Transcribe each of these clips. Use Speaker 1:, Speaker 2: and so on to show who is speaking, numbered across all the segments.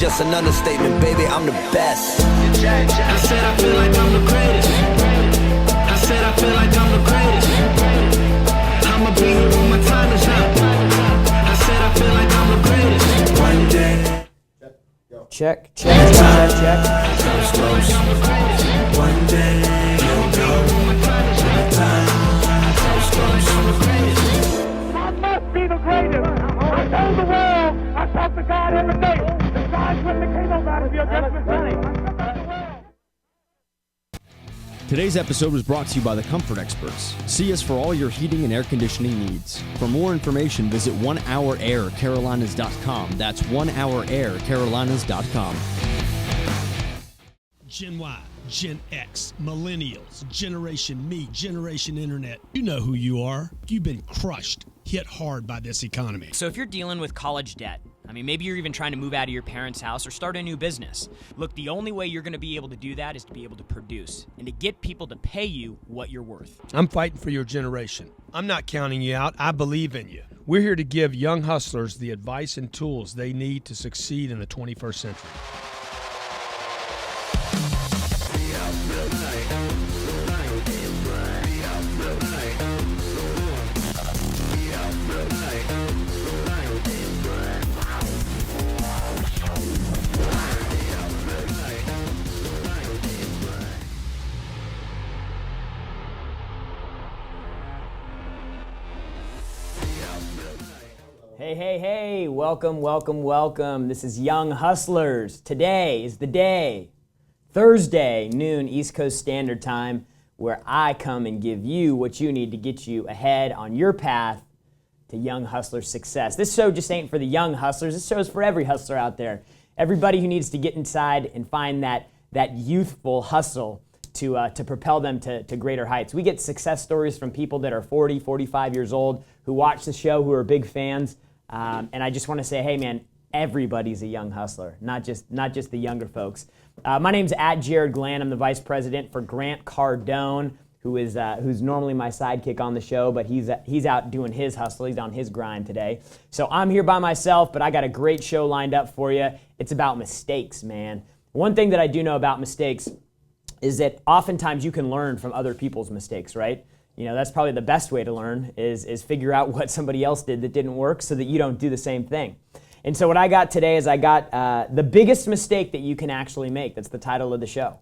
Speaker 1: Just an understatement, baby, I'm the best.
Speaker 2: I said I feel like I'm the greatest. I said I feel like I'm the greatest. I'ma be here when my time is up. I said I feel like I'm the greatest. One day.
Speaker 3: Check. Close.
Speaker 2: One day you'll know.
Speaker 4: I must be the greatest. I tell the world, I talk to God every day. The signs when the kingdom out of your judgment sunny.
Speaker 5: Today's episode was brought to you by the Comfort Experts. See us for all your heating and air conditioning needs. For more information, visit onehouraircarolinas.com. That's onehouraircarolinas.com.
Speaker 6: Gen Y, Gen X, Millennials, Generation Me, Generation Internet. You know who you are. You've been crushed, hit hard by this economy.
Speaker 7: So if you're dealing with college debt, maybe you're even trying to move out of your parents' house or start a new business. Look, the only way you're going to be able to do that is to be able to produce and to get people to pay you what you're worth.
Speaker 6: I'm fighting for your generation. I'm not counting you out. I believe in you. We're here to give young hustlers the advice and tools they need to succeed in the 21st century.
Speaker 3: Hey, welcome. This is Young Hustlers. Today is the day, Thursday, noon, East Coast Standard Time, where I come and give you what you need to get you ahead on your path to young hustler success. This show just ain't for the young hustlers. This show is for every hustler out there. Everybody who needs to get inside and find that youthful hustle to propel them to greater heights. We get success stories from people that are 40, 45 years old who watch the show, who are big fans. And I just want to say, hey man, everybody's a young hustler, not just the younger folks. My name's @Jared Glenn. I'm the vice president for Grant Cardone, who's normally my sidekick on the show, but he's out doing his hustle. He's on his grind today. So I'm here by myself, but I got a great show lined up for you. It's about mistakes, man. One thing that I do know about mistakes is that oftentimes you can learn from other people's mistakes, right? You know, that's probably the best way to learn is figure out what somebody else did that didn't work so that you don't do the same thing. And so what I got today is I got the biggest mistake that you can actually make. That's the title of the show.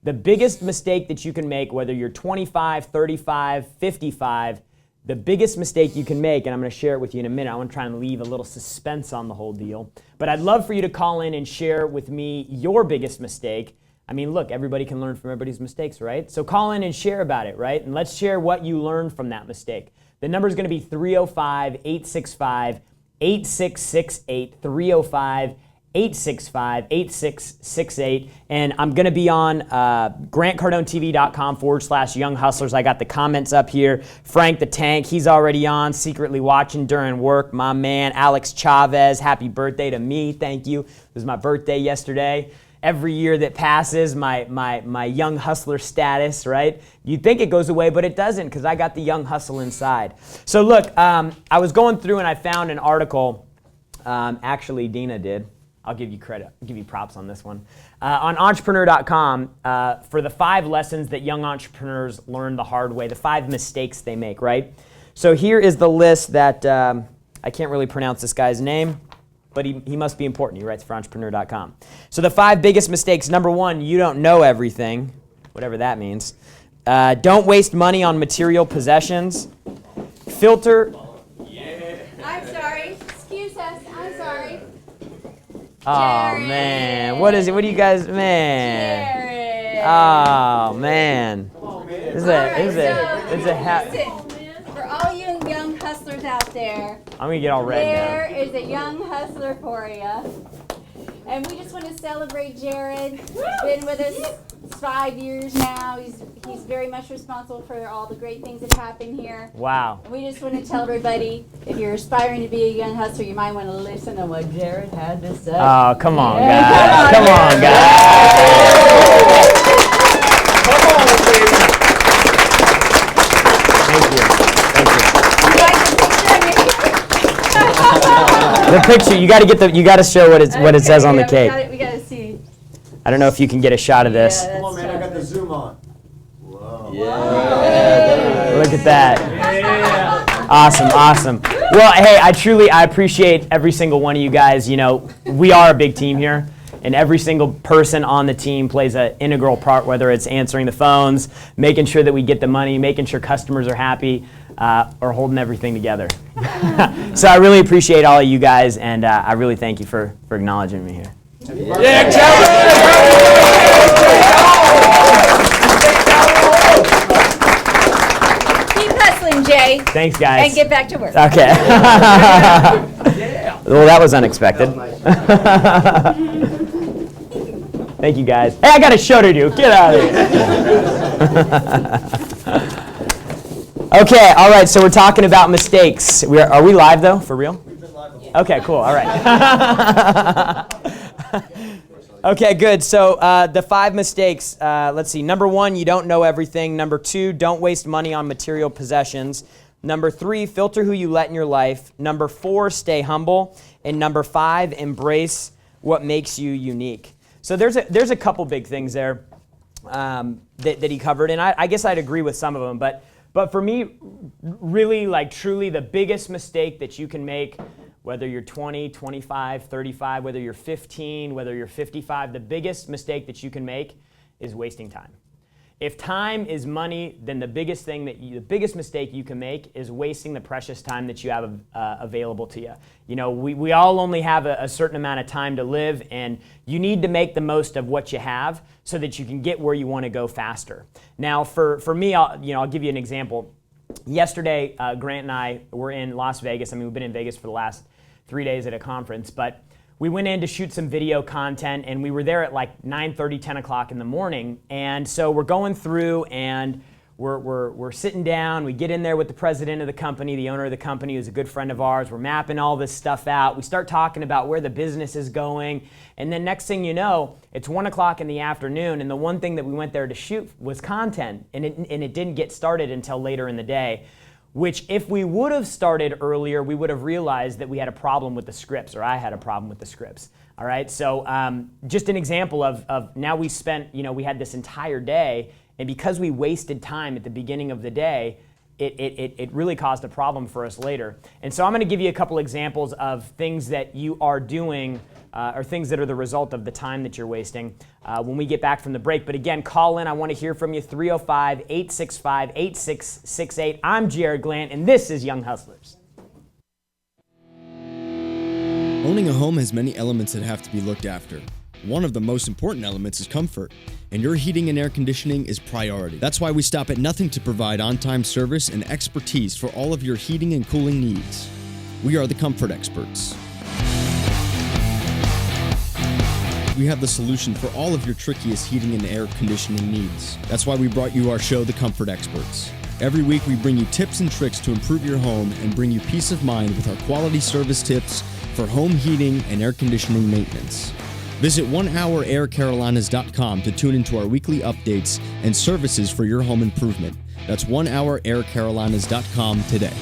Speaker 3: The biggest mistake that you can make, whether you're 25, 35, 55, the biggest mistake you can make, and I'm going to share it with you in a minute. I want to try and leave a little suspense on the whole deal. But I'd love for you to call in and share with me your biggest mistake. Look, everybody can learn from everybody's mistakes, right? So call in and share about it, right? And let's share what you learned from that mistake. The number is going to be 305-865-8668, 305-865-8668. And I'm going to be on grantcardonetv.com/young hustlers. I got the comments up here. Frank the Tank, he's already on, secretly watching during work. My man, Alex Chavez, happy birthday to me. Thank you. It was my birthday yesterday. Every year that passes, my young hustler status, right? You'd think it goes away, but it doesn't, because I got the young hustle inside. So look, I was going through and I found an article, actually Dina did. I'll give you credit, I'll give you props on this one. On entrepreneur.com, for the 5 lessons that young entrepreneurs learn the hard way, the 5 mistakes they make, right? So here is the list that, I can't really pronounce this guy's name, but he must be important. He writes for entrepreneur.com. So the 5 biggest mistakes. Number 1, you don't know everything, whatever that means. Don't waste money on material possessions. Filter.
Speaker 8: I'm sorry. Excuse us. I'm sorry.
Speaker 3: Oh,
Speaker 8: Jared.
Speaker 3: man. What is it? What do you guys, man?
Speaker 8: Jared.
Speaker 3: Oh, man. This is a
Speaker 8: Listen, for all you young hustlers out there,
Speaker 3: I'm going to get all red
Speaker 8: there
Speaker 3: now.
Speaker 8: is a young hustler for you. And we just want to celebrate Jared. He's been with us 5 years now. He's very much responsible for all the great things that happen here.
Speaker 3: Wow.
Speaker 8: And we just want to tell everybody, if you're aspiring to be a young hustler, you might want to listen to what Jared had to say.
Speaker 3: Oh, come on, guys. Come on, guys. Come on, baby. Thank you. The picture, you got to show what it says on the cake. I don't know if you can get a shot of this.
Speaker 8: Yeah,
Speaker 9: Come on, man, I got the
Speaker 8: tough.
Speaker 9: zoom on. Whoa.
Speaker 3: Look at that. Awesome. Well, hey, I appreciate every single one of you guys. You know, we are a big team here, and every single person on the team plays an integral part, whether it's answering the phones, making sure that we get the money, making sure customers are happy, or holding everything together. So I really appreciate all of you guys, and I really thank you for acknowledging me here.
Speaker 8: Keep hustling, Jay.
Speaker 3: Thanks, guys.
Speaker 8: And get back to work.
Speaker 3: Okay. Well, that was unexpected. Thank you, guys. Hey, I got a show to do. Get out of here. Okay, all right, so we're talking about mistakes. Are we live, though, for real? We've been live before. Okay, cool, all right. Okay, good. So the 5 mistakes, let's see. Number 1, you don't know everything. Number 2, don't waste money on material possessions. Number 3, filter who you let in your life. Number 4, stay humble. And number 5, embrace what makes you unique. So there's a couple big things there that he covered, and I guess I'd agree with some of them. But for me, really, like truly, the biggest mistake that you can make, whether you're 20, 25, 35, whether you're 15, whether you're 55, the biggest mistake that you can make is wasting time. If time is money, then the biggest mistake you can make is wasting the precious time that you have available to you. You know, we all only have a certain amount of time to live, and you need to make the most of what you have so that you can get where you want to go faster. Now, for me, I'll give you an example. Yesterday, Grant and I were in Las Vegas. I mean, we've been in Vegas for the last 3 days at a conference, but we went in to shoot some video content, and we were there at like 9:30, 10 o'clock in the morning. And so we're going through, and we're sitting down. We get in there with the president of the company, the owner of the company, who's a good friend of ours. We're mapping all this stuff out. We start talking about where the business is going. And then next thing you know, it's 1 o'clock in the afternoon, and the one thing that we went there to shoot was content. And it didn't get started until later in the day, which if we would have started earlier, we would have realized that we had a problem with the scripts, or I had a problem with the scripts. All right, so just an example of now we spent, we had this entire day, and because we wasted time at the beginning of the day, it really caused a problem for us later. And so I'm going to give you a couple examples of things that you are doing or things that are the result of the time that you're wasting when we get back from the break. But again, call in. I want to hear from you, 305-865-8668. I'm Jared Glant, and this is Young Hustlers.
Speaker 5: Owning a home has many elements that have to be looked after. One of the most important elements is comfort, and your heating and air conditioning is priority. That's why we stop at nothing to provide on-time service and expertise for all of your heating and cooling needs. We are the comfort experts. We have the solution for all of your trickiest heating and air conditioning needs. That's why we brought you our show, The Comfort Experts. Every week we bring you tips and tricks to improve your home and bring you peace of mind with our quality service tips for home heating and air conditioning maintenance. Visit onehouraircarolinas.com to tune into our weekly updates and services for your home improvement. That's onehouraircarolinas.com today.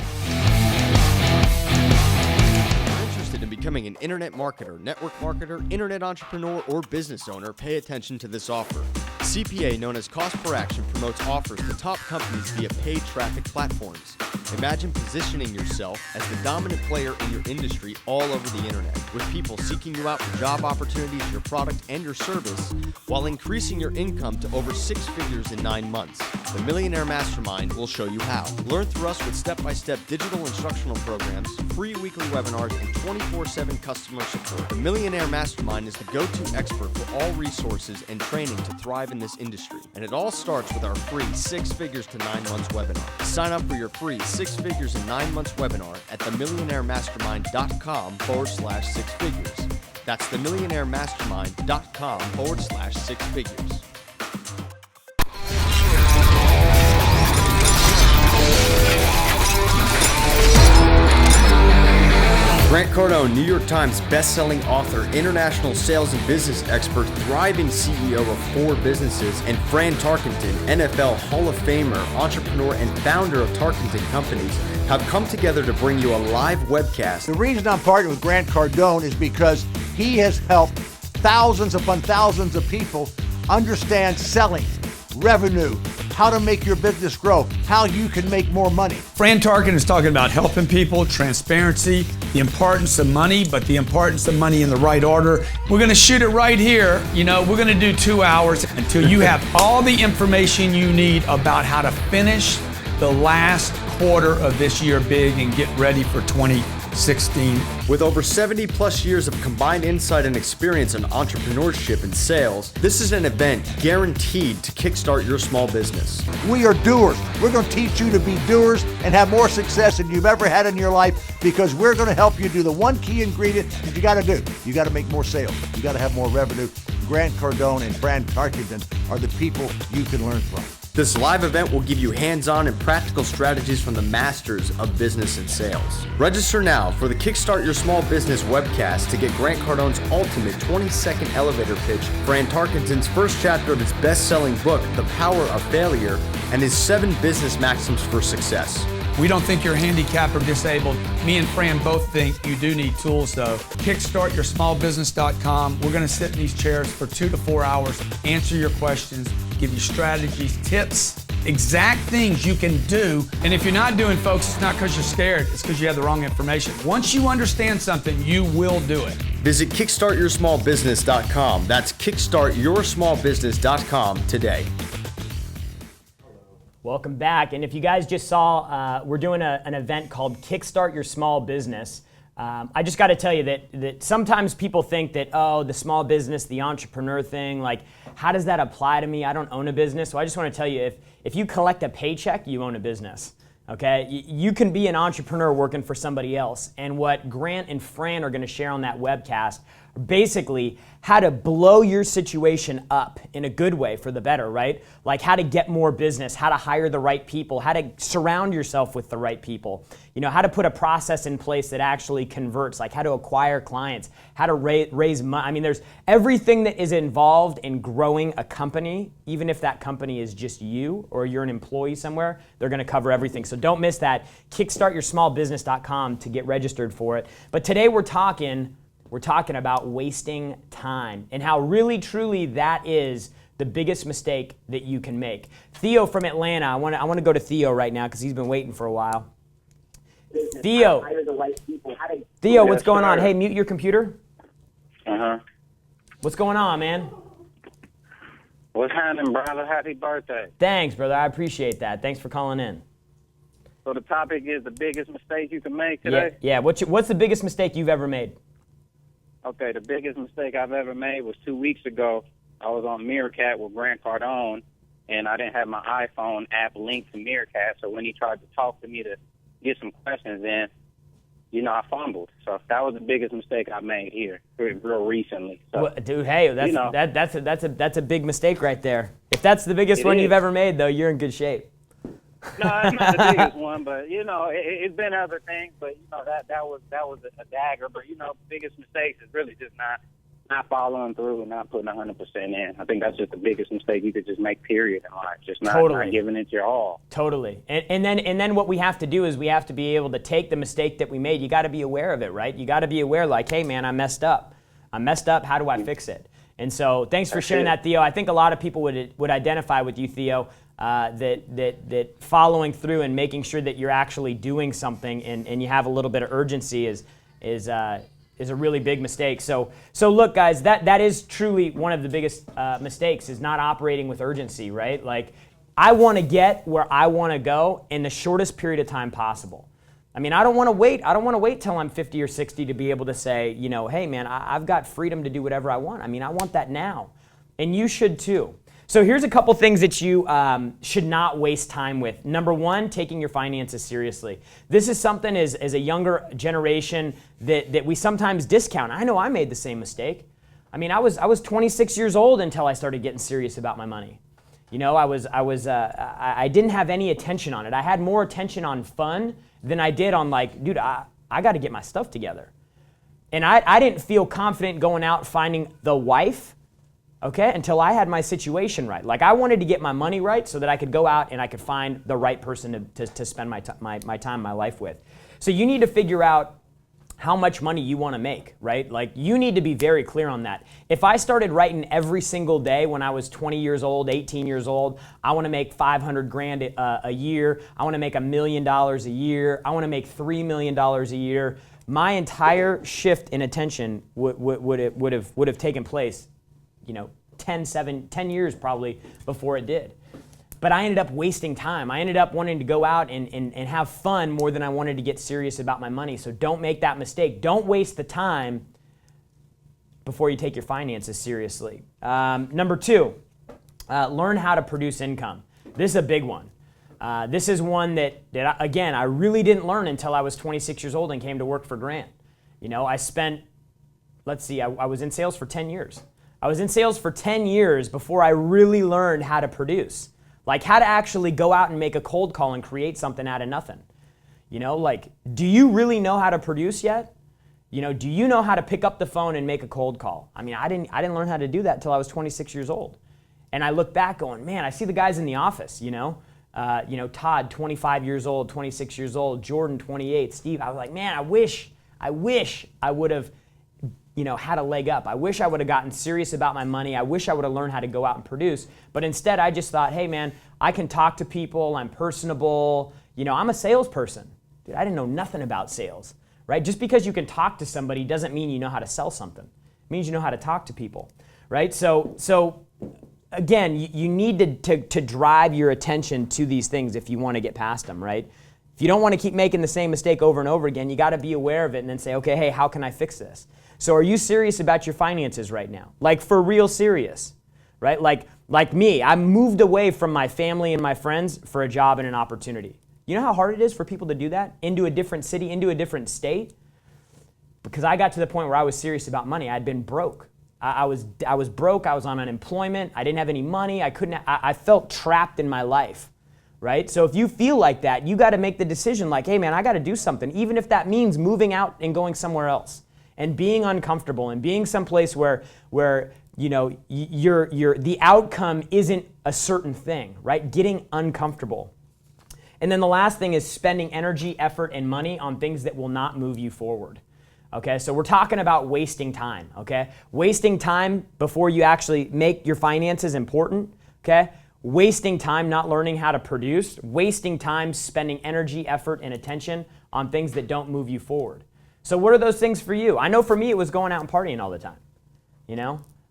Speaker 5: Becoming an internet marketer, network marketer, internet entrepreneur, or business owner, pay attention to this offer. CPA, known as Cost Per Action, promotes offers to top companies via paid traffic platforms. Imagine positioning yourself as the dominant player in your industry all over the internet, with people seeking you out for job opportunities, your product, and your service, while increasing your income to over 6 figures in 9 months. The Millionaire Mastermind will show you how. Learn through us with step-by-step digital instructional programs, free weekly webinars, and 24/7 customer support. The Millionaire Mastermind is the go-to expert for all resources and training to thrive in this industry. And it all starts with our free 6 Figures to 9 Months webinar. Sign up for your free 6 Figures in 9 Months webinar at themillionairemastermind.com/6 figures. That's themillionairemastermind.com/6 figures. Grant Cardone, New York Times best-selling author, international sales and business expert, thriving CEO of 4 businesses, and Fran Tarkenton, NFL Hall of Famer, entrepreneur, and founder of Tarkenton Companies, have come together to bring you a live webcast.
Speaker 9: The reason I'm partnering with Grant Cardone is because he has helped
Speaker 10: thousands upon thousands of people understand selling, revenue, how to make your business grow, how you can make more money.
Speaker 11: Fran Tarkin is talking about helping people, transparency, the importance of money, but the importance of money in the right order. We're gonna shoot it right here. You know, we're gonna do 2 hours until you have all the information you need about how to finish the last quarter of this year big and get ready for 2016.
Speaker 5: With over 70 plus years of combined insight and experience in entrepreneurship and sales, this is an event guaranteed to kickstart your small business.
Speaker 10: We are doers. We're going to teach you to be doers and have more success than you've ever had in your life, because we're going to help you do the one key ingredient that you got to do. You got to make more sales. You got to have more revenue. Grant Cardone and Fran Tarkington are the people you can learn from.
Speaker 5: This live event will give you hands-on and practical strategies from the masters of business and sales. Register now for the Kickstart Your Small Business webcast to get Grant Cardone's ultimate 20-second elevator pitch, Fran Tarkenton's first chapter of his best-selling book, The Power of Failure, and his 7 business maxims for success.
Speaker 11: We don't think you're handicapped or disabled. Me and Fran both think you do need tools though. Kickstartyoursmallbusiness.com. We're gonna sit in these chairs for 2 to 4 hours, answer your questions, give you strategies, tips, exact things you can do. And if you're not doing, folks, it's not because you're scared, it's because you have the wrong information. Once you understand something, you will do it.
Speaker 5: Visit kickstartyoursmallbusiness.com. That's kickstartyoursmallbusiness.com today.
Speaker 3: Welcome back. And if you guys just saw, we're doing an event called Kickstart Your Small Business. I just got to tell you that sometimes people think that, oh, the small business, the entrepreneur thing, like, how does that apply to me? I don't own a business. So I just want to tell you, if you collect a paycheck, you own a business. Okay? You can be an entrepreneur working for somebody else. And what Grant and Fran are going to share on that webcast are basically how to blow your situation up in a good way for the better, right? Like how to get more business, how to hire the right people, how to surround yourself with the right people, you know, how to put a process in place that actually converts, like how to acquire clients, how to raise money. I mean, there's everything that is involved in growing a company, even if that company is just you or you're an employee somewhere, they're gonna cover everything. So don't miss that. Kickstartyoursmallbusiness.com to get registered for it. But today we're talking about wasting time and how really, truly that is the biggest mistake that you can make. Theo from Atlanta, I want to go to Theo right now because he's been waiting for a while. Theo, what's going on? Hey, mute your computer. What's going on, man?
Speaker 12: What's happening, brother? Happy birthday.
Speaker 3: Thanks, brother. I appreciate that. Thanks for calling in.
Speaker 12: So the topic is the biggest mistake you can make today?
Speaker 3: Yeah. What's the biggest mistake you've ever made?
Speaker 12: Okay, the biggest mistake I've ever made was 2 weeks ago. I was on Meerkat with Grant Cardone, and I didn't have my iPhone app linked to Meerkat, so when he tried to talk to me to get some questions in, you know, I fumbled. So that was the biggest mistake I made here, real recently. So,
Speaker 3: well, dude, hey, that's a big mistake right there. If that's the biggest one you've ever made, though, you're in good shape.
Speaker 12: No, it's not the biggest one, but you know, it's been other things. But you know, that was a dagger. But you know, biggest mistakes is really just not following through and not putting 100% in. I think that's just the biggest mistake you could just make. Period in life, just not giving it your all.
Speaker 3: Totally. And then what we have to do is we have to be able to take the mistake that we made. You got to be aware of it, right? You got to be aware, like, hey, man, I messed up. How do I fix it? And so, thanks for sharing that, Theo. I think a lot of people would identify with you, Theo. That following through and making sure that you're actually doing something and you have a little bit of urgency is a really big mistake. So look, guys, that is truly one of the biggest mistakes is not operating with urgency, right? Like, I want to get where I want to go in the shortest period of time possible. I mean, I don't want to wait. I don't want to wait till I'm 50 or 60 to be able to say, you know, hey, man, I've got freedom to do whatever I want. I mean, I want that now, and you should too. So here's a couple things that you should not waste time with. Number one, taking your finances seriously. This is something as a younger generation that we sometimes discount. I know I made the same mistake. I mean, I was 26 years old until I started getting serious about my money. You know, I didn't have any attention on it. I had more attention on fun than I did on like, dude, I got to get my stuff together. And I didn't feel confident going out finding the wife, okay, until I had my situation right. Like, I wanted to get my money right so that I could go out and I could find the right person to spend my time, my life with. So you need to figure out how much money you want to make, right? Like, you need to be very clear on that. If I started writing every single day when I was 20 years old, 18 years old, I want to make 500 grand a year, I want to make $1 million a year, I want to make $3 million a year, my entire shift in attention would have taken place, 10 years probably before it did. But I ended up wasting time. I ended up wanting to go out and have fun more than I wanted to get serious about my money. So don't make that mistake. Don't waste the time before you take your finances seriously. Number 2, learn how to produce income. This is a big one. This is one that again, I really didn't learn until I was 26 years old and came to work for Grant. I spent, I was in sales for 10 years. I was in sales for 10 years before I really learned how to produce. Like, how to actually go out and make a cold call and create something out of nothing. Do you really know how to produce yet? Do you know how to pick up the phone and make a cold call? I mean, I didn't learn how to do that until I was 26 years old. And I look back going, man, I see the guys in the office, Todd, 25 years old, 26 years old, Jordan, 28, Steve. I was like, man, I wish I would have had a leg up. I wish I would have gotten serious about my money. I wish I would have learned how to go out and produce. But instead, I just thought, hey, man, I can talk to people. I'm personable. I'm a salesperson. Dude, I didn't know nothing about sales, right? Just because you can talk to somebody doesn't mean you know how to sell something. It means you know how to talk to people, right? So again, you need to drive your attention to these things if you want to get past them, right? If you don't want to keep making the same mistake over and over again, you got to be aware of it and then say, okay, hey, how can I fix this? So are you serious about your finances right now? Like, for real serious, right? Like me, I moved away from my family and my friends for a job and an opportunity. You know how hard it is for people to do that? Into a different city, into a different state? Because I got to the point where I was serious about money. I'd been broke. I was broke. I was on unemployment. I didn't have any money. I felt trapped in my life, right? So if you feel like that, you got to make the decision like, hey, man, I got to do something, even if that means moving out and going somewhere else. And being uncomfortable and being someplace where the outcome isn't a certain thing, right? Getting uncomfortable. And then the last thing is spending energy, effort, and money on things that will not move you forward. Okay, so we're talking about wasting time, okay? Wasting time before you actually make your finances important, okay? Wasting time not learning how to produce, wasting time spending energy, effort, and attention on things that don't move you forward. So what are those things for you? I know for me it was going out and partying all the time.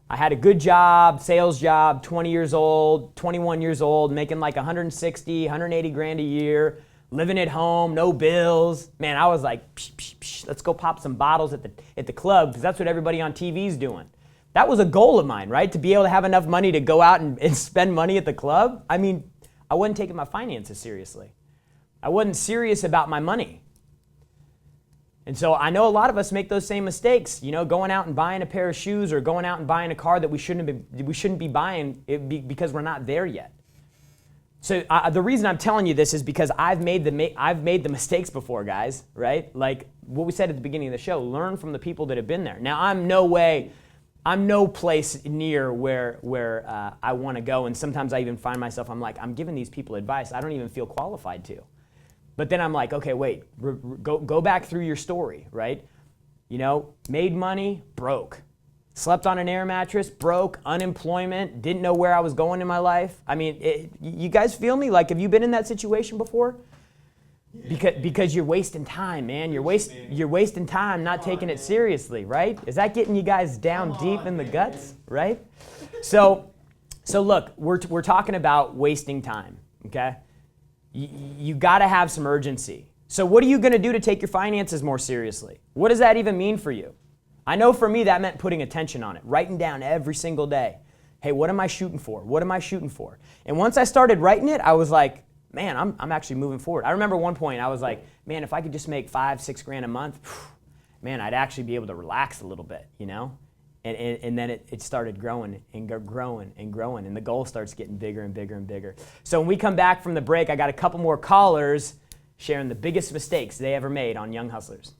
Speaker 3: I had a good job, sales job, 20 years old, 21 years old, making like 160, 180 grand a year, living at home, no bills. Man, I was like, psh, psh, psh, let's go pop some bottles at the club, because that's what everybody on TV is doing. That was a goal of mine, right? To be able to have enough money to go out and spend money at the club. I mean, I wasn't taking my finances seriously. I wasn't serious about my money. And so I know a lot of us make those same mistakes, going out and buying a pair of shoes or going out and buying a car that we shouldn't be buying because we're not there yet. So the reason I'm telling you this is because I've made the mistakes before, guys, right? Like what we said at the beginning of the show, learn from the people that have been there. Now, I'm no place near where I want to go, and sometimes I even find myself, I'm giving these people advice I don't even feel qualified to. But then I'm like, okay, wait, go back through your story, right? Made money, broke. Slept on an air mattress, broke, unemployment, didn't know where I was going in my life. I mean, you guys feel me? Like, have you been in that situation before? Because you're wasting time, man. You're wasting time not taking it seriously, right? Is that getting you guys down deep in the guts, right? So look, we're talking about wasting time, okay? You got to have some urgency. So what are you going to do to take your finances more seriously? What does that even mean for you? I know for me that meant putting attention on it, writing down every single day. Hey, what am I shooting for? What am I shooting for? And once I started writing it, I was like, man, I'm actually moving forward. I remember one point I was like, man, if I could just make $5-6 grand a month, man, I'd actually be able to relax a little bit, And then it started growing and growing and growing, and the goal starts getting bigger and bigger and bigger. So when we come back from the break, I got a couple more callers sharing the biggest mistakes they ever made on Young Hustlers.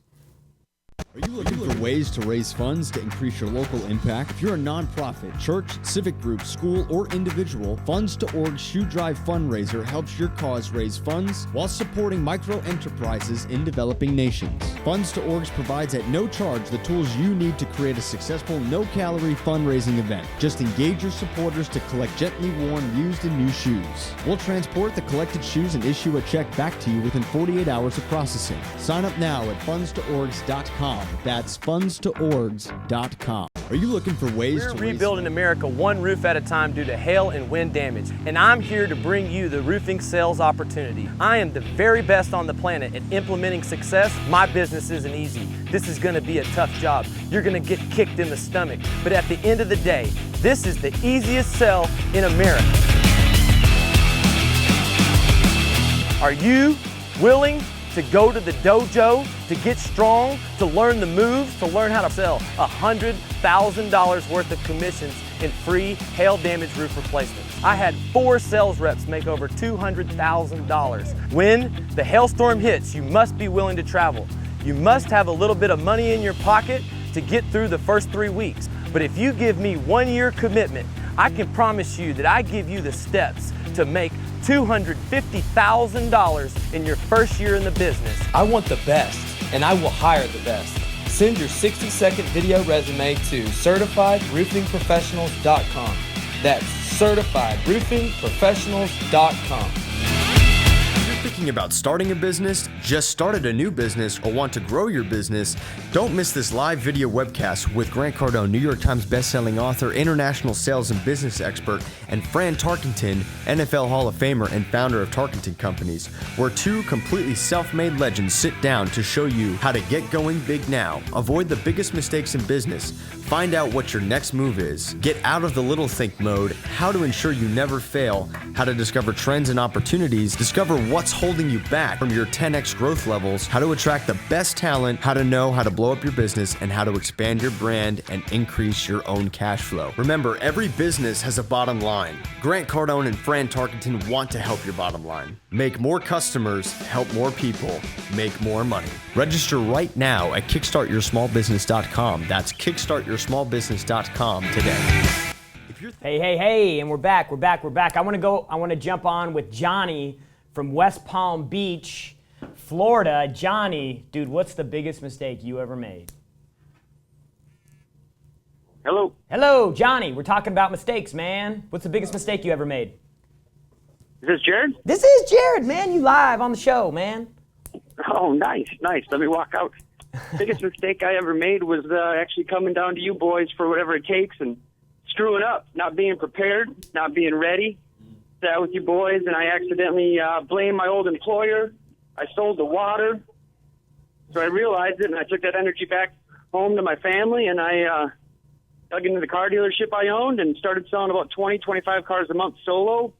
Speaker 5: Are you looking for ways to raise funds to increase your local impact? If you're a nonprofit, church, civic group, school, or individual, Funds to Org's Shoe Drive fundraiser helps your cause raise funds while supporting micro enterprises in developing nations. Funds to Org's provides at no charge the tools you need to create a successful, no-calorie fundraising event. Just engage your supporters to collect gently worn, used, and new shoes. We'll transport the collected shoes and issue a check back to you within 48 hours of processing. Sign up now at fundstoorgs.com. That's fundstoorgs.com. Are you looking for ways to
Speaker 13: rebuilding America one roof at a time due to hail and wind damage, and I'm here to bring you the roofing sales opportunity. I am the very best on the planet at implementing success. My business isn't easy. This is going to be a tough job. You're going to get kicked in the stomach, but at the end of the day, this is the easiest sell in America. Are you willing to go to the dojo, to get strong, to learn the moves, to learn how to sell $100,000 worth of commissions in free hail damage roof replacements? I had 4 sales reps make over $200,000. When the hailstorm hits, you must be willing to travel. You must have a little bit of money in your pocket to get through the first 3 weeks. But if you give me 1 year commitment, I can promise you that I give you the steps to make $250,000 in your first year in the business.
Speaker 14: I want the best, and I will hire the best. Send your 60-second video resume to CertifiedRoofingProfessionals.com. That's CertifiedRoofingProfessionals.com.
Speaker 5: If you're thinking about starting a business, just started a new business, or want to grow your business, don't miss this live video webcast with Grant Cardone, New York Times bestselling author, international sales and business expert, and Fran Tarkenton, NFL Hall of Famer and founder of Tarkenton Companies, where 2 completely self-made legends sit down to show you how to get going big now, avoid the biggest mistakes in business, find out what your next move is, get out of the little think mode, how to ensure you never fail, how to discover trends and opportunities, discover what's holding you back from your 10x growth levels, how to attract the best talent, how to know how to blow up your business, and how to expand your brand and increase your own cash flow. Remember, every business has a bottom line. Grant Cardone and Fran Tarkenton want to help your bottom line. Make more customers, help more people, make more money. Register right now at kickstartyoursmallbusiness.com. That's kickstartyoursmallbusiness.com today.
Speaker 3: Hey, and we're back. I want to jump on with Johnny from West Palm Beach, Florida. Johnny, dude, what's the biggest mistake you ever made? Hello, Johnny. We're talking about mistakes, man. What's the biggest mistake you ever made?
Speaker 15: Is this Jared?
Speaker 3: This is Jared, man. You live on the show, man.
Speaker 15: Oh, nice. Let me walk out. Biggest mistake I ever made was actually coming down to you boys for whatever it takes and screwing up, not being prepared, not being ready. Sat with you boys, and I accidentally blamed my old employer. I sold the water. So I realized it, and I took that energy back home to my family, and I dug into the car dealership I owned and started selling about 20, 25 cars a month solo.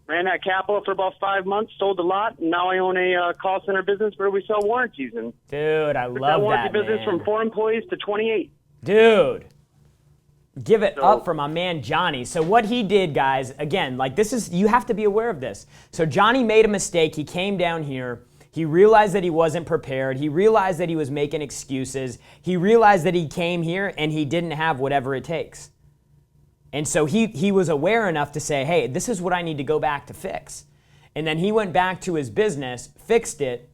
Speaker 15: Ran that capital for about 5 months, sold a lot, and now I own a call center business where we sell warranties. And
Speaker 3: dude, I love
Speaker 15: that warranty
Speaker 3: that,
Speaker 15: business
Speaker 3: man.
Speaker 15: from 4 employees to 28.
Speaker 3: Dude, give it up for my man Johnny. So what he did, guys, again, like this is, you have to be aware of this. So Johnny made a mistake. He came down here. He realized that he wasn't prepared. He realized that he was making excuses. He realized that he came here and he didn't have whatever it takes. And so he was aware enough to say, hey, this is what I need to go back to fix. And then he went back to his business, fixed it,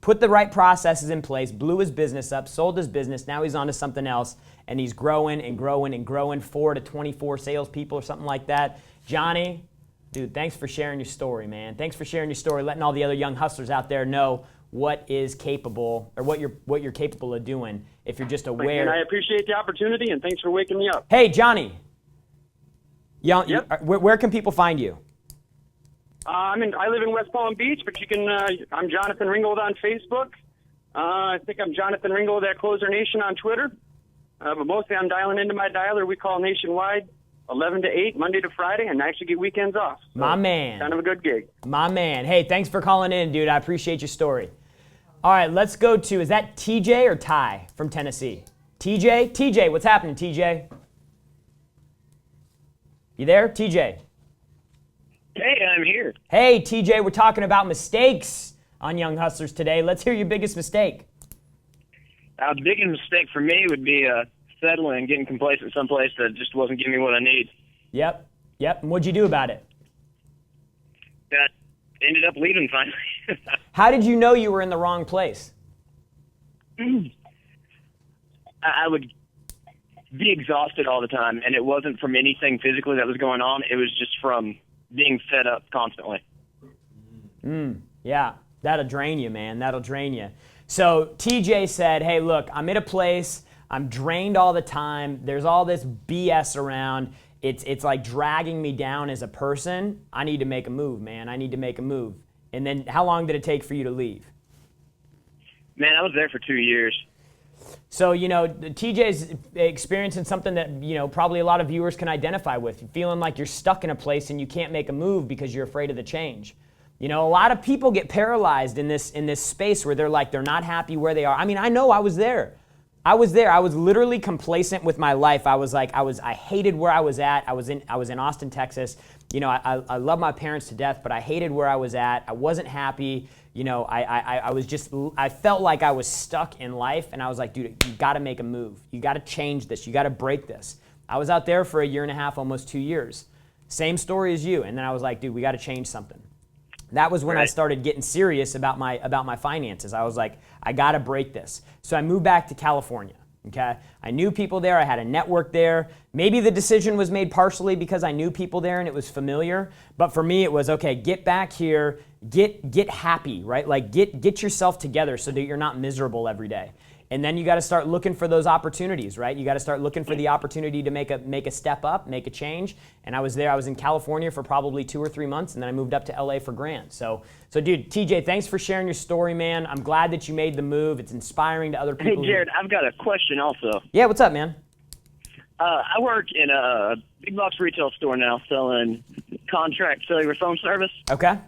Speaker 3: put the right processes in place, blew his business up, sold his business. Now he's on to something else, and he's growing and growing and growing, 4 to 24 salespeople or something like that. Johnny, dude, thanks for sharing your story, man. Thanks for sharing your story, letting all the other young hustlers out there know what is capable, or what you're capable of doing if you're just aware.
Speaker 15: And I appreciate the opportunity, and thanks for waking me up.
Speaker 3: Hey, Johnny. Where can people find you?
Speaker 15: I live in West Palm Beach, but you can. I'm Jonathan Ringgold on Facebook. I think I'm Jonathan Ringgold at Closer Nation on Twitter. But mostly I'm dialing into my dialer we call Nationwide, 11 to 8, Monday to Friday, and I actually get weekends off. So
Speaker 3: my man.
Speaker 15: Kind of a good gig.
Speaker 3: My man. Hey, thanks for calling in, dude. I appreciate your story. All right, let's go to, is that TJ or Ty from Tennessee? TJ? TJ, what's happening, TJ? You there, TJ?
Speaker 16: Hey, I'm here.
Speaker 3: Hey, TJ, we're talking about mistakes on Young Hustlers today. Let's hear your biggest mistake.
Speaker 16: The biggest mistake for me would be settling, getting complacent someplace that just wasn't giving me what I need.
Speaker 3: Yep. And what'd you do about it?
Speaker 16: That ended up leaving finally.
Speaker 3: How did you know you were in the wrong place?
Speaker 16: I would be exhausted all the time, and it wasn't from anything physically that was going on. It was just from being fed up constantly.
Speaker 3: Yeah, that'll drain you, man. That'll drain you. So TJ said, hey, look, I'm at a place, I'm drained all the time. There's all this BS around. It's like dragging me down as a person. I need to make a move, man. I need to make a move. And then how long did it take for you to leave?
Speaker 16: Man, I was there for 2 years.
Speaker 3: So, TJ's experiencing something that, probably a lot of viewers can identify with. You're feeling like you're stuck in a place and you can't make a move because you're afraid of the change. A lot of people get paralyzed in this space where they're not happy where they are. I mean, I know I was there. I was literally complacent with my life. I hated where I was at. I was in Austin, Texas. I love my parents to death, but I hated where I was at. I wasn't happy. I felt like I was stuck in life, and I was like, dude, you got to make a move. You got to change this. You got to break this. I was out there for 1.5 years, almost 2 years. Same story as you. And then I was like, dude, we got to change something. That was when I started getting serious about my finances. I was like, I got to break this. So I moved back to California. Okay, I knew people there. I had a network there. Maybe the decision was made partially because I knew people there and it was familiar. But for me, it was okay. Get back here. Get happy, right? Like get yourself together so that you're not miserable every day. And then you got to start looking for those opportunities, right? You got to start looking for the opportunity to make a step up, make a change. And I was there. I was in California for probably 2 or 3 months, and then I moved up to LA for Grant. So dude, TJ, thanks for sharing your story, man. I'm glad that you made the move. It's inspiring to other people.
Speaker 16: Hey, Jared, I've got a question also.
Speaker 3: Yeah, what's up, man?
Speaker 16: I work in a big box retail store now selling contract cellular phone service.
Speaker 3: Okay.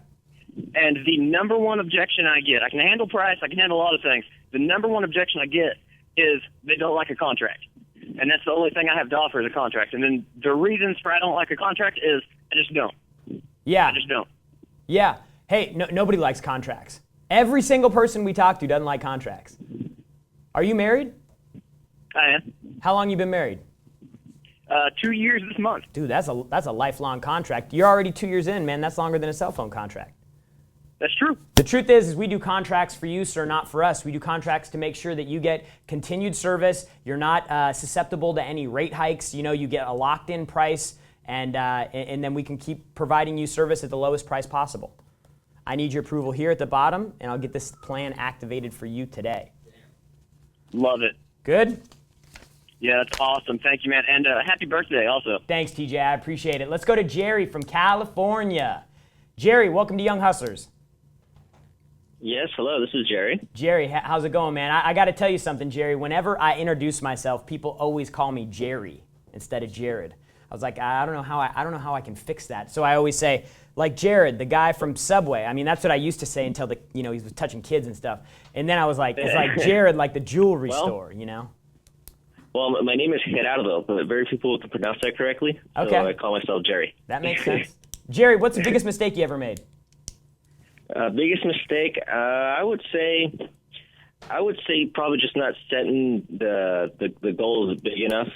Speaker 16: And the number one objection I get, I can handle price, I can handle a lot of things. The number one objection I get is they don't like a contract. And that's the only thing I have to offer is a contract. And then the reasons for I don't like a contract is I just don't.
Speaker 3: Yeah.
Speaker 16: I just don't.
Speaker 3: Yeah. Hey, nobody likes contracts. Every single person we talk to doesn't like contracts. Are you married?
Speaker 16: I am.
Speaker 3: How long you been married?
Speaker 16: 2 years this month.
Speaker 3: Dude, that's a lifelong contract. You're already 2 years in, man. That's longer than a cell phone contract.
Speaker 16: That's true.
Speaker 3: The truth is we do contracts for you, sir, not for us. We do contracts to make sure that you get continued service. You're not susceptible to any rate hikes. You get a locked-in price, and then we can keep providing you service at the lowest price possible. I need your approval here at the bottom, and I'll get this plan activated for you today.
Speaker 16: Love it.
Speaker 3: Good?
Speaker 16: Yeah, that's awesome. Thank you, man. And happy birthday also.
Speaker 3: Thanks, TJ. I appreciate it. Let's go to Jerry from California. Jerry, welcome to Young Hustlers.
Speaker 17: Yes, hello, this is Jerry.
Speaker 3: Jerry, how's it going, man? I got to tell you something, Jerry. Whenever I introduce myself, people always call me Jerry instead of Jared. I was like, I don't know how I can fix that. So I always say, like Jared, the guy from Subway. I mean, that's what I used to say until he was touching kids and stuff. And then I was like, it's like Jared, like the jewelry store,
Speaker 17: Well, my name is Gerardo, but very few people can pronounce that correctly.
Speaker 3: Okay.
Speaker 17: So I call myself Jerry.
Speaker 3: That makes sense. Jerry, what's the biggest mistake you ever made?
Speaker 17: Biggest mistake, I would say probably just not setting the goals big enough.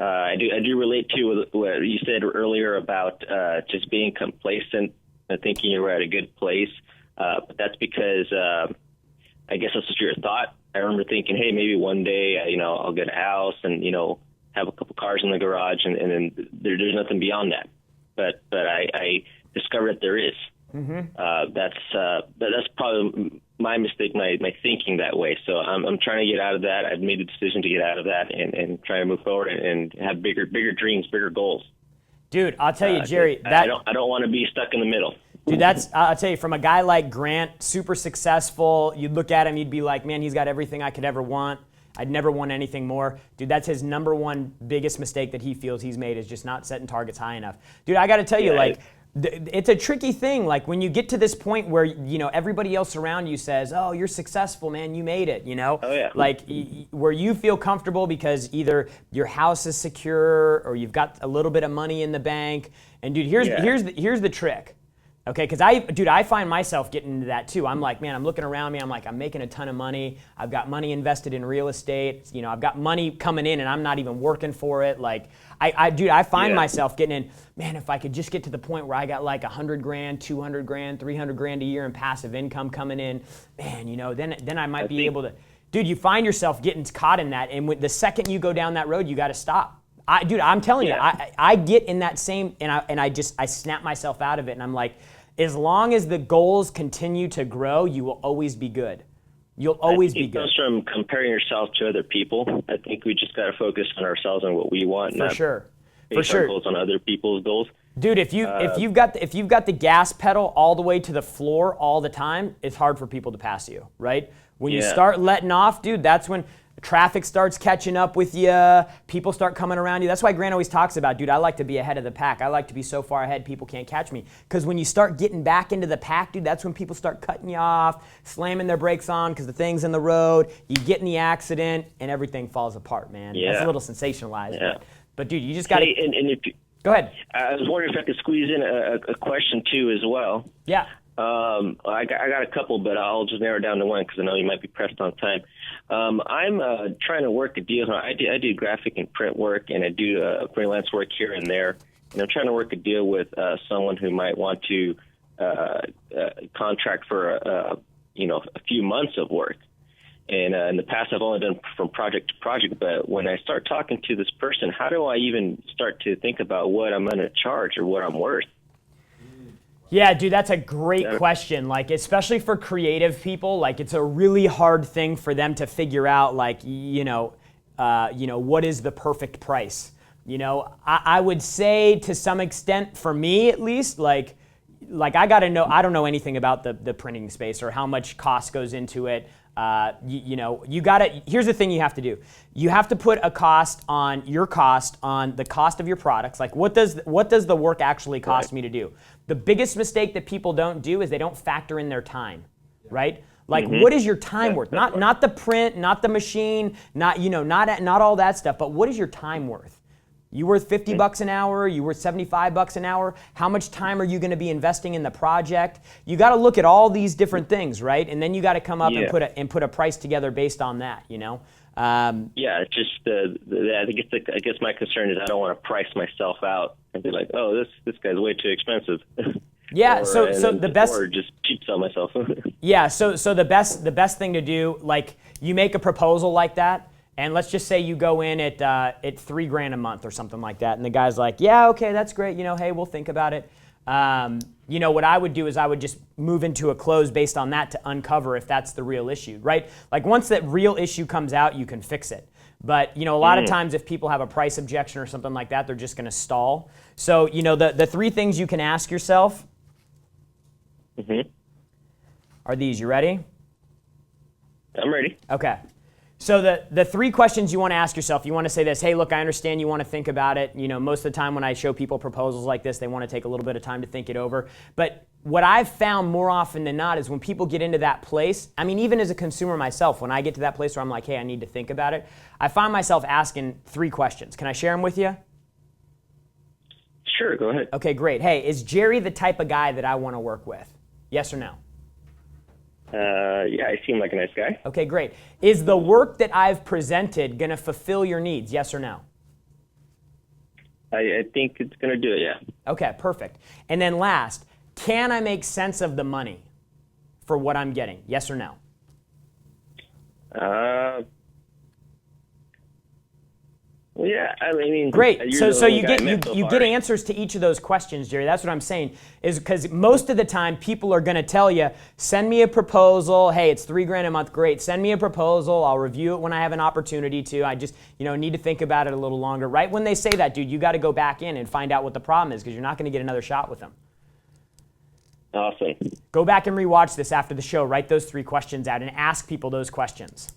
Speaker 17: I do relate to what you said earlier about just being complacent and thinking you were at a good place. But that's because I guess that's just your thought. I remember thinking, hey, maybe one day I'll get a house and have a couple cars in the garage, and then there's nothing beyond that. But I discovered that there is.
Speaker 3: Mm-hmm.
Speaker 17: That's probably my mistake, my thinking that way. So I'm trying to get out of that. I've made the decision to get out of that and try to move forward and have bigger dreams, bigger goals.
Speaker 3: Dude, I'll tell you, Jerry,
Speaker 17: I don't want to be stuck in the middle.
Speaker 3: Dude, I'll tell you, from a guy like Grant, super successful, you'd look at him, you'd be like, man, he's got everything I could ever want. I'd never want anything more. Dude, that's his number one biggest mistake that he feels he's made, is just not setting targets high enough. Dude, I got to tell you, it's a tricky thing. Like when you get to this point where everybody else around you says, "Oh, you're successful, man. You made it."
Speaker 17: Oh yeah.
Speaker 3: Like where you feel comfortable because either your house is secure or you've got a little bit of money in the bank. And dude, here's the trick. Okay, because I find myself getting into that too. I'm like, man, I'm looking around me. I'm like, I'm making a ton of money. I've got money invested in real estate. You know, I've got money coming in, and I'm not even working for it. Like, I find myself getting in. Man, if I could just get to the point where I got like 100 grand, 200 grand, 300 grand a year in passive income coming in, man, you know, then I might be able to. Dude, you find yourself getting caught in that, and the second you go down that road, you got to stop. I'm telling you, I get in that same, and I snap myself out of it, and I'm like, as long as the goals continue to grow, you will always be good. You'll always be good.
Speaker 17: It comes from comparing yourself to other people. I think we just got to focus on ourselves and what we want.
Speaker 3: For sure.
Speaker 17: Base our goals on other people's goals.
Speaker 3: Dude, if you've got the gas pedal all the way to the floor all the time, it's hard for people to pass you, right? When you start letting off, dude, that's when traffic starts catching up with you. People start coming around you. That's why Grant always talks about, dude, I like to be ahead of the pack. I like to be so far ahead people can't catch me. Because when you start getting back into the pack, dude, that's when people start cutting you off, slamming their brakes on because the thing's in the road. You get in the accident, and everything falls apart, man.
Speaker 17: Yeah.
Speaker 3: That's a little sensationalized.
Speaker 17: Yeah.
Speaker 3: But dude, you just got to... Go ahead.
Speaker 17: I was wondering if I could squeeze in a question, too, as well.
Speaker 3: Yeah.
Speaker 17: I got a couple, but I'll just narrow it down to one because I know you might be pressed on time. I'm trying to work a deal. I do graphic and print work, and I do freelance work here and there. And I'm trying to work a deal with someone who might want to contract for a few months of work. And in the past, I've only done from project to project. But when I start talking to this person, how do I even start to think about what I'm going to charge or what I'm worth?
Speaker 3: Yeah, dude, that's a great question. Like, especially for creative people, like it's a really hard thing for them to figure out. Like, what is the perfect price? You know, I would say to some extent, for me at least, like I got to know. I don't know anything about the printing space or how much cost goes into it. You got to. Here's the thing you have to do. You have to put a cost on the cost of your products. Like, what does the work actually cost me to do? The biggest mistake that people don't do is they don't factor in their time, right? Like, what is your time worth? Not the print, not the machine, not all that stuff. But what is your time worth? You worth $50 an hour? You worth $75 an hour? How much time are you going to be investing in the project? You got to look at all these different things, right? And then you got to come up and put a price together based on that. You know.
Speaker 17: It's just I guess my concern is I don't want to price myself out and be like, oh, this guy's way too expensive.
Speaker 3: Yeah.
Speaker 17: or just cheap sell myself.
Speaker 3: Yeah. So the best thing to do, like, you make a proposal like that. And let's just say you go in at $3,000 a month or something like that, and the guy's like, "Yeah, okay, that's great. Hey, we'll think about it." What I would do is I would just move into a close based on that to uncover if that's the real issue, right? Like, once that real issue comes out, you can fix it. But a lot of times, if people have a price objection or something like that, they're just going to stall. So the three things you can ask yourself are these. You ready?
Speaker 17: I'm ready.
Speaker 3: Okay. So the three questions you want to ask yourself, you want to say this: hey, look, I understand you want to think about it. Most of the time when I show people proposals like this, they want to take a little bit of time to think it over. But what I've found more often than not is when people get into that place, I mean, even as a consumer myself, when I get to that place where I'm like, hey, I need to think about it, I find myself asking three questions. Can I share them with you?
Speaker 17: Sure, go ahead.
Speaker 3: Okay, great. Hey, is Jerry the type of guy that I want to work with? Yes or no?
Speaker 17: Yeah, I seem like a nice guy.
Speaker 3: Okay, great. Is the work that I've presented going to fulfill your needs? Yes or no?
Speaker 17: I think it's going to do it, yeah.
Speaker 3: Okay, perfect. And then last, can I make sense of the money for what I'm getting? Yes or no?
Speaker 17: Well, yeah, I mean,
Speaker 3: great. So you get answers to each of those questions, Jerry. That's what I'm saying. Is because most of the time people are going to tell you, send me a proposal. Hey, it's $3,000 a month. Great. Send me a proposal. I'll review it when I have an opportunity to. I just need to think about it a little longer. Right when they say that, dude, you got to go back in and find out what the problem is because you're not going to get another shot with them.
Speaker 17: Awesome.
Speaker 3: Go back and rewatch this after the show. Write those three questions out and ask people those questions.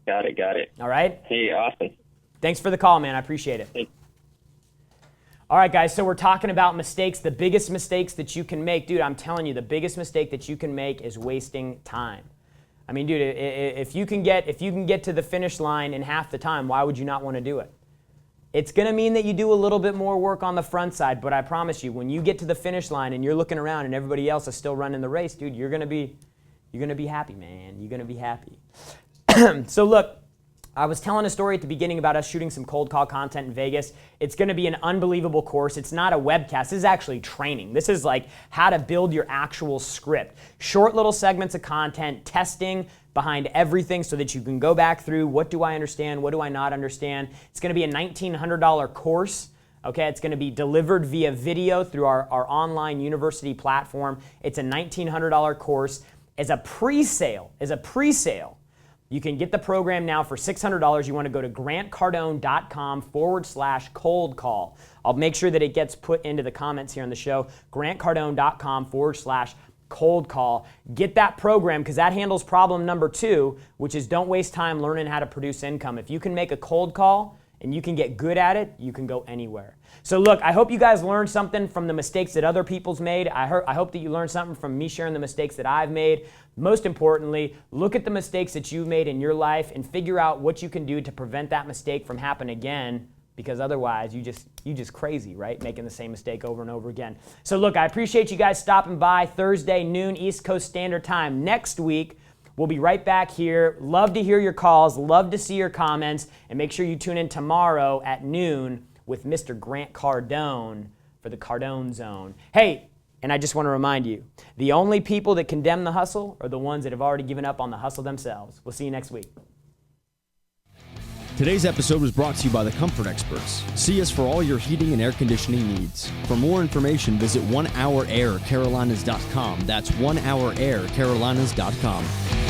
Speaker 17: Got it.
Speaker 3: All right.
Speaker 17: Hey, awesome.
Speaker 3: Thanks for the call, man. I appreciate it.
Speaker 17: Thanks.
Speaker 3: All right, guys, so we're talking about mistakes, the biggest mistakes that you can make. Dude, I'm telling you, the biggest mistake that you can make is wasting time. I mean, dude, if you can get to the finish line in half the time, why would you not want to do it? It's going to mean that you do a little bit more work on the front side, but I promise you, when you get to the finish line and you're looking around and everybody else is still running the race, dude, you're going to be happy, man. You're going to be happy. So look, I was telling a story at the beginning about us shooting some cold call content in Vegas. It's going to be an unbelievable course. It's not a webcast. This is actually training. This is like how to build your actual script. Short little segments of content, testing behind everything so that you can go back through what do I understand, what do I not understand. It's going to be a $1,900 course. Okay, it's going to be delivered via video through our online university platform. It's a $1,900 course. As a pre-sale, you can get the program now for $600. You want to go to grantcardone.com/cold call. I'll make sure that it gets put into the comments here on the show. grantcardone.com/cold call. Get that program because that handles problem number 2, which is don't waste time learning how to produce income. If you can make a cold call and you can get good at it, you can go anywhere. So look, I hope you guys learned something from the mistakes that other people's made. I hope that you learned something from me sharing the mistakes that I've made. Most importantly, look at the mistakes that you've made in your life and figure out what you can do to prevent that mistake from happening again, because otherwise you just crazy, right? Making the same mistake over and over again. So look, I appreciate you guys stopping by. Thursday, noon, East Coast Standard Time. Next week, we'll be right back here. Love to hear your calls. Love to see your comments. And make sure you tune in tomorrow at noon with Mr. Grant Cardone for the Cardone Zone. Hey, and I just want to remind you, the only people that condemn the hustle are the ones that have already given up on the hustle themselves. We'll see you next week.
Speaker 5: Today's episode was brought to you by the Comfort Experts. See us for all your heating and air conditioning needs. For more information, visit onehouраircarolinas.com. That's onehouraircarolinas.com.